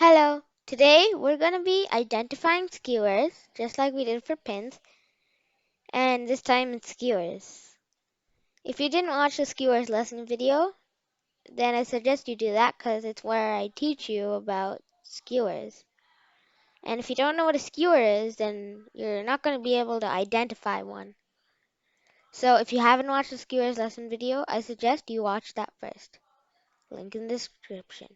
Hello! Today we're going to be identifying skewers, just like we did for pins, and this time it's skewers. If you didn't watch the skewers lesson video, then I suggest you do that because it's where I teach you about skewers. And if you don't know what a skewer is, then you're not going to be able to identify one. So if you haven't watched the skewers lesson video, I suggest you watch that first. Link in the description.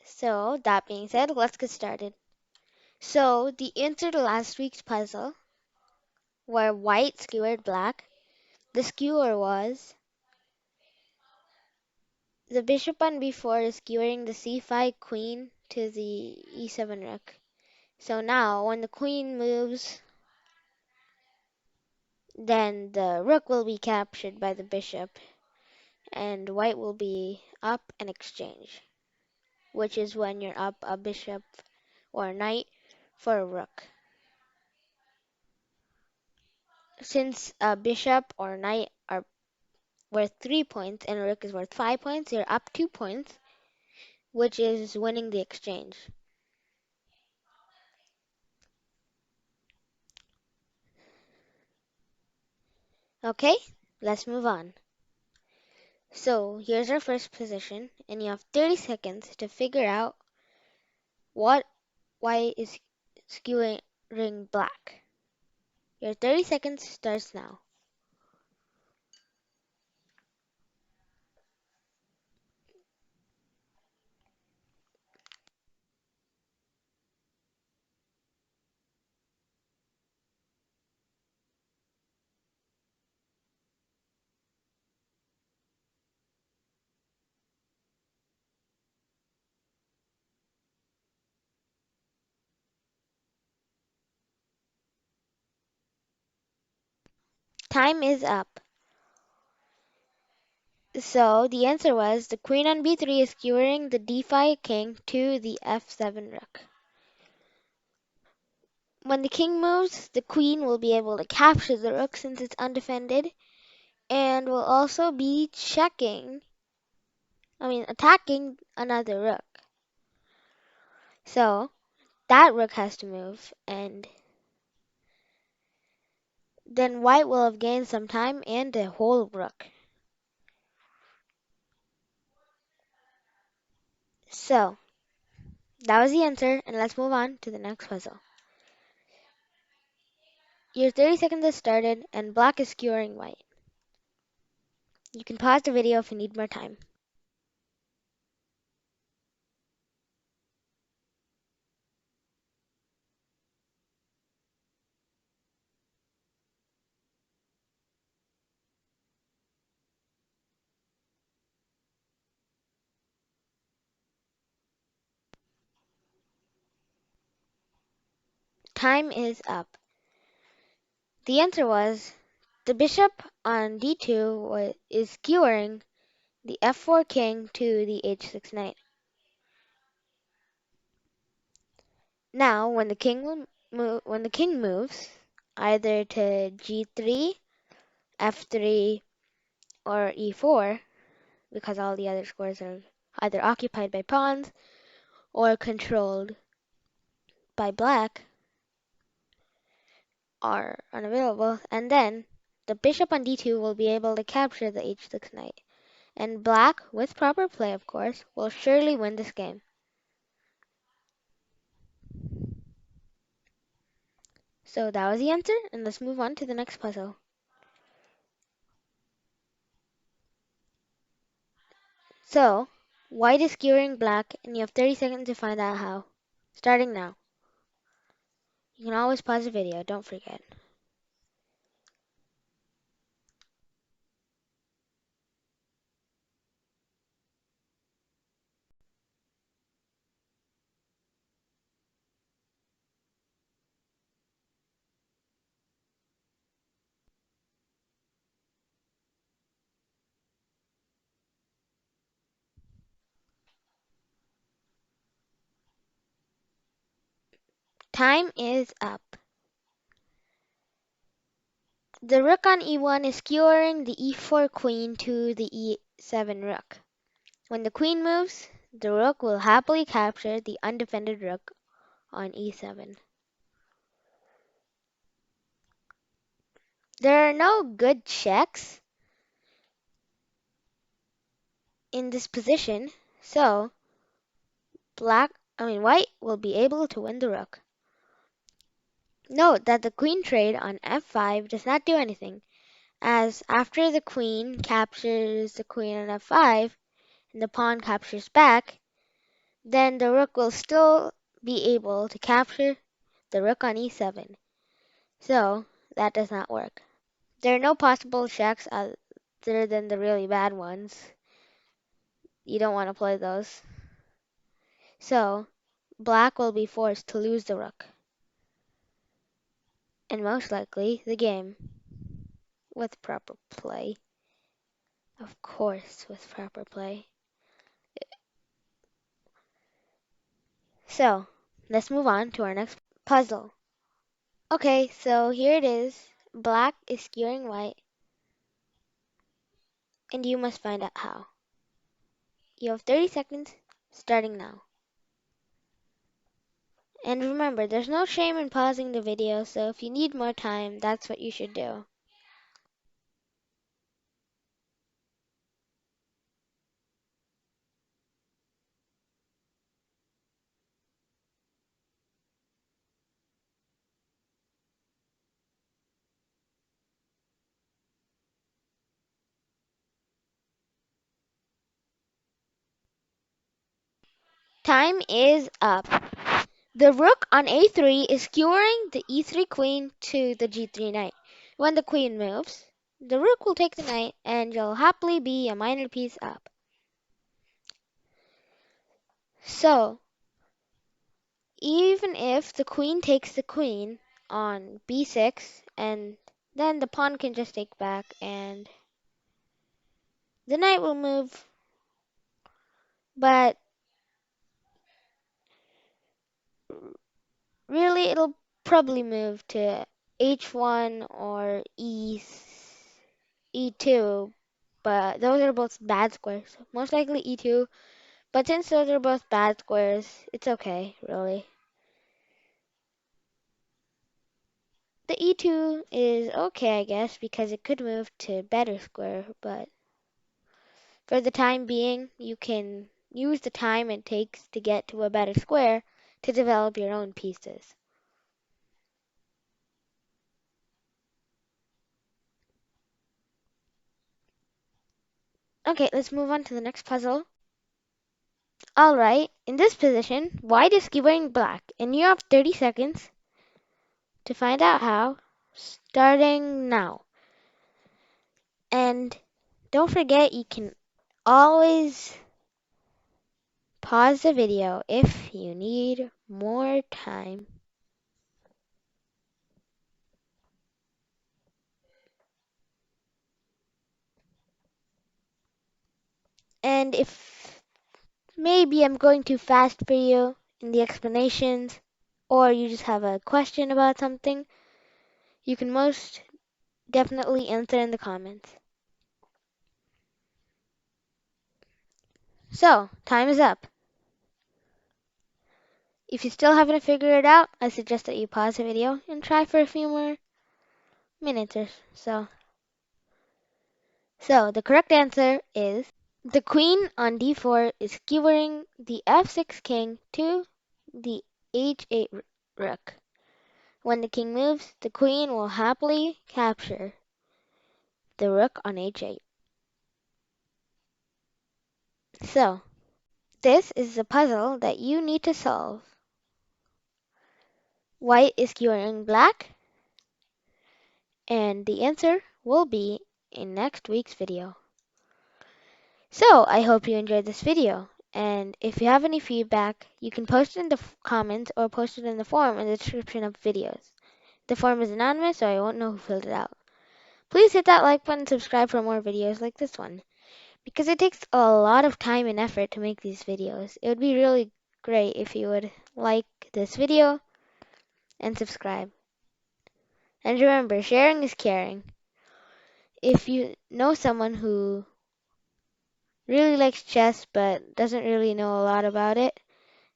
So that being said, let's get started. So the answer to last week's puzzle where white skewered black, the skewer was the bishop on b4 is skewering the c5 queen to the e7 rook. So now when the queen moves, then the rook will be captured by the bishop and white will be up and exchange, which is when you're up a bishop or a knight for a rook. Since a bishop or knight are worth 3 points and a rook is worth 5 points, you're up 2 points, which is winning the exchange. Okay, let's move on. So here's our first position, and you have 30 seconds to figure out what white is skewering black. Your 30 seconds starts now. Time is up. So the answer was the queen on b3 is skewering the d5 king to the f7 rook. When the king moves, the queen will be able to capture the rook since it's undefended, and will also be attacking another rook. So that rook has to move, and then white will have gained some time and a whole rook. So that was the answer, and let's move on to the next puzzle. Your 30 seconds has started, and black is skewering white. You can pause the video if you need more time. Time is up. The answer was the bishop on d2 is skewering the f4 king to the h6 knight. Now, when the king moves either to g3, f3, or e4, because all the other squares are either occupied by pawns or controlled by black, are unavailable, and then the bishop on d2 will be able to capture the h6 knight, and black, with proper play of course, will surely win this game. So that was the answer, and let's move on to the next puzzle. So, white is skewering black, and you have 30 seconds to find out how. Starting now. You can always pause the video, don't forget. Time is up. The rook on e1 is skewering the e4 queen to the e7 rook. When the queen moves, the rook will happily capture the undefended rook on e7. There are no good checks in this position, so white will be able to win the rook. Note that the queen trade on f5 does not do anything, as after the queen captures the queen on f5 and the pawn captures back, then the rook will still be able to capture the rook on e7. So that does not work. There are no possible checks other than the really bad ones. You don't want to play those. So black will be forced to lose the rook, and most likely the game, with proper play. Of course, with proper play. So let's move on to our next puzzle. Okay, so here it is. Black is skewering white, and you must find out how. You have 30 seconds starting now. And remember, there's no shame in pausing the video, so if you need more time, that's what you should do. Time is up. The rook on a3 is skewering the e3 queen to the g3 knight. When the queen moves, the rook will take the knight, and you'll happily be a minor piece up. So, even if the queen takes the queen on b6, and then the pawn can just take back, and the knight will move, but really it'll probably move to h1 or e2, but those are both bad squares. Most likely e2, but since those are both bad squares, it's okay, really. The e2 is okay, I guess, because it could move to better square, but for the time being, you can use the time it takes to get to a better square to develop your own pieces. Okay, let's move on to the next puzzle. Alright, in this position, white is skewering black, and you have 30 seconds to find out how, starting now. And don't forget, you can always pause the video if you need more time. And if maybe I'm going too fast for you in the explanations, or you just have a question about something, you can most definitely answer in the comments. So, time is up. If you still haven't figured it out, I suggest that you pause the video and try for a few more minutes or so. So, the correct answer is the queen on d4 is skewering the f6 king to the h8 rook. When the king moves, the queen will happily capture the rook on h8. So, this is the puzzle that you need to solve. White is skewering black, and the answer will be in next week's video. So, I hope you enjoyed this video, and if you have any feedback, you can post it in the comments or post it in the forum in the description of videos. The form is anonymous, so I won't know who filled it out. Please hit that like button and subscribe for more videos like this one, because it takes a lot of time and effort to make these videos. It would be really great if you would like this video and subscribe. And remember, sharing is caring. If you know someone who really likes chess but doesn't really know a lot about it,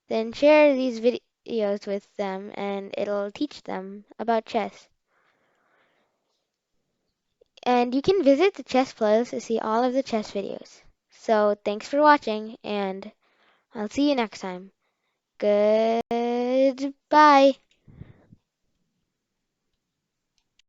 then share these videos with them and it'll teach them about chess. And you can visit the chess playlist to see all of the chess videos. So thanks for watching, and I'll see you next time. Goodbye.